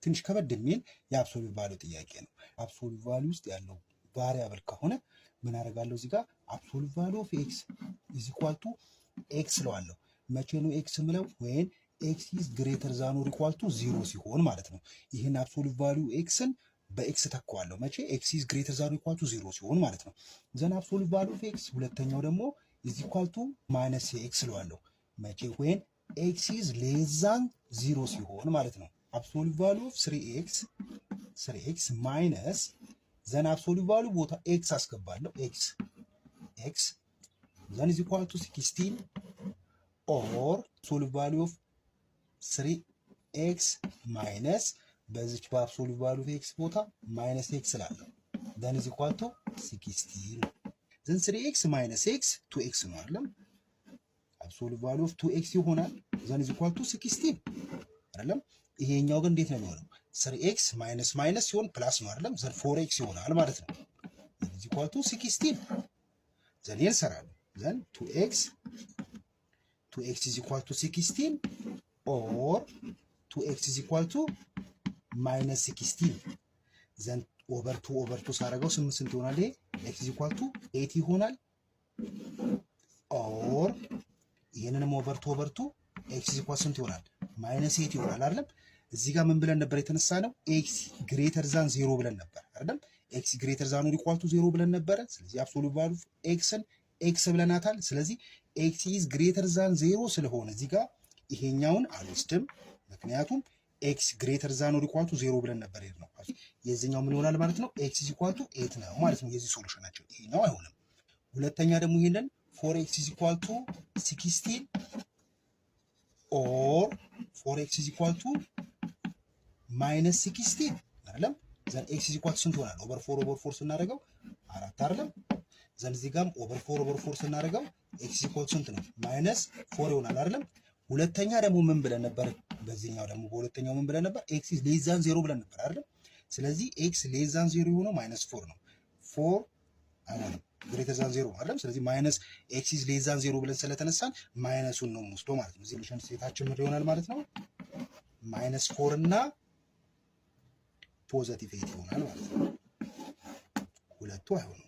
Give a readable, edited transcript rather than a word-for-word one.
ትንሽ ከበድ የሚል የአብሶሉት ቫልዩ ጥያቄ ነው። አብሶሉት ቫልዩ ውስጥ ያለው ቫሪያብል ከሆነ ምን አደርጋለሁ? እዚህ ጋር አብሶሉት ቫልዩ ኦፍ ኤክስ ኢዝ ኢኳል ቱ ኤክስ ለዋለሁ። መቼ ነው ኤክስ ምለው? ወይን ኤክስ ኢዝ ግሬተር ዛን ኦር ኢኳል ቱ 0 ሲሆን ማለት ነው። ይህን አብሶሉት ቫልዩ ኤክስን በኤክስ ተካዋለሁ። መቼ? ኤክስ ኢዝ ግሬተር ዛን ኦር ኢኳል ቱ 0 ሲሆን ማለት ነው። ዘን አብሶሉት ቫልዩ ኦፍ ኤክስ ሁለተኛው ደግሞ ኢዝ ኢኳል ቱ ማይነስ ኤክስ ለዋለሁ። መቼ? ወይን ኤክስ ኢዝ ሌስ ዛን 0 ሲሆን ማለት ነው። አብሶሉት ቫልዩ ኦፍ 3ኤክስ ማይነስ ዘን አብሶሉት ቫልዩ ቦታ ኤክስ አስገባለሁ። ኤክስ ዘን ኢዝ ኢኳል ቱ 16 ኦር አብሶሉት ቫልዩ ኦፍ 3ኤክስ ማይነስ በዚች በአብሶሉት ቫልዩ ኦፍ ኤክስ ቦታ ማይነስ ኤክስ ስላለው ዘን ኢዝ ኢኳል ቱ 16 ዘን 3ኤክስ ማይነስ ኤክስ 2ኤክስ ነው አይደለም። አብሶሉት ቫልዩ ኦፍ 2ኤክስ ይሆናል። ዘን ኢዝ ኢኳል ቱ 16 አይደለም። ይሄኛው ግን እንዴት ነው የሚሆነው? 3ኤክስ ማይነስ ማይነስ ሲሆን ፕላስ ነው አይደለም። ዘን 4ኤክስ ይሆናል ማለት ነው። ኢዝ ኢኳል ቱ 16 ዘን ይሰራል። ዘን 2ኤክስ ኢዝ ኢኳል ቱ 16 ኦር 2ኤክስ ኢዝ ኢኳል ቱ ማይነስ 16 ዘን ኦቨር 2 ሳደርገው 8 ስንት ይሆናል? ይሄ ኤክስ ኢዝ ኢኳል ቱ 8 ይሆናል። ኦር ይሄንንም ኦቨር 2 ኤክስ ኢዝ ኢኳል ስንት ይሆናል? ማይነስ 8 ይሆናል አይደለም። እዚህ ጋር ምን ብለን ነበር የተነሳ ነው? ኤክስ ግሬተር ዛን 0 ብለን ነበር አይደለም። ኤክስ ግሬተር ዛን ኦር ኢኳል ቱ 0 ብለን ነበረ። ስለዚህ አብሶሉት ቫልዩ ኤክስን ኤክስ ብለናታል። ስለዚህ ኤክስ ኢዝ ግሬተር ዛን 0 ስለሆነ እዚህ ጋር ይሄኛውን አልወስድም። ምክንያቱም ኤክስ ግሬተር ዛን ኦር ኢኳል ቱ 0 ብለን ነበር ነው። የዚህኛው ምን ይሆናል ማለት ነው? ኤክስ ኢዝ ኢኳል ቱ 8 ነው ማለት ነው። የዚህ ሶሉሽናቸው ይሄኛው አይሆንም። ሁለተኛ ደግሞ ይሄንን 4ኤክስ ኢዝ ኢኳል ቱ 16 ኦር 4ኤክስ ኢዝ ኢኳል ቱ ማይነስ 16 አይደለም። ዘን ኤክስ ኢዝ ኢኳል ቱ ስንት ይሆናል? ኦቨር 4 ስናደርገው 4 አይደለም። ዘን እዚህ ጋርም ኦቨር 4 ስናደርገው ኤክስ ኢዝ ኢኳል ቱ ስንት ነው? ማይነስ 4 ይሆናል አይደለም። ሁለተኛ ደግሞ ምን ብለን ነበር? በዚህኛው ደግሞ በሁለተኛው ምን ብለን ነበር? ኤክስ ኢዝ ሌስ ዛን 0 ብለን ነበር አይደለም። ስለዚህ ኤክስ ሌስ ዛን 0 የሆነው ማይነስ 4 ነው። 4 አይሆንም ግሬተር ዛን 0 አይደለም። ስለዚህ ማይነስ ኤክስ ኢዝ ሌስ ዛን 0 ብለን ስለተነሳን ማይነሱን ነው የምወስደው ማለት ነው። እዚህ ሶሉሽን ስቴታችን ምን ይሆናል ማለት ነው? ማይነስ 4 እና ፖዘቲቭ 8 ይሆናል ማለት ነው። ሁለቱ አይሆንም።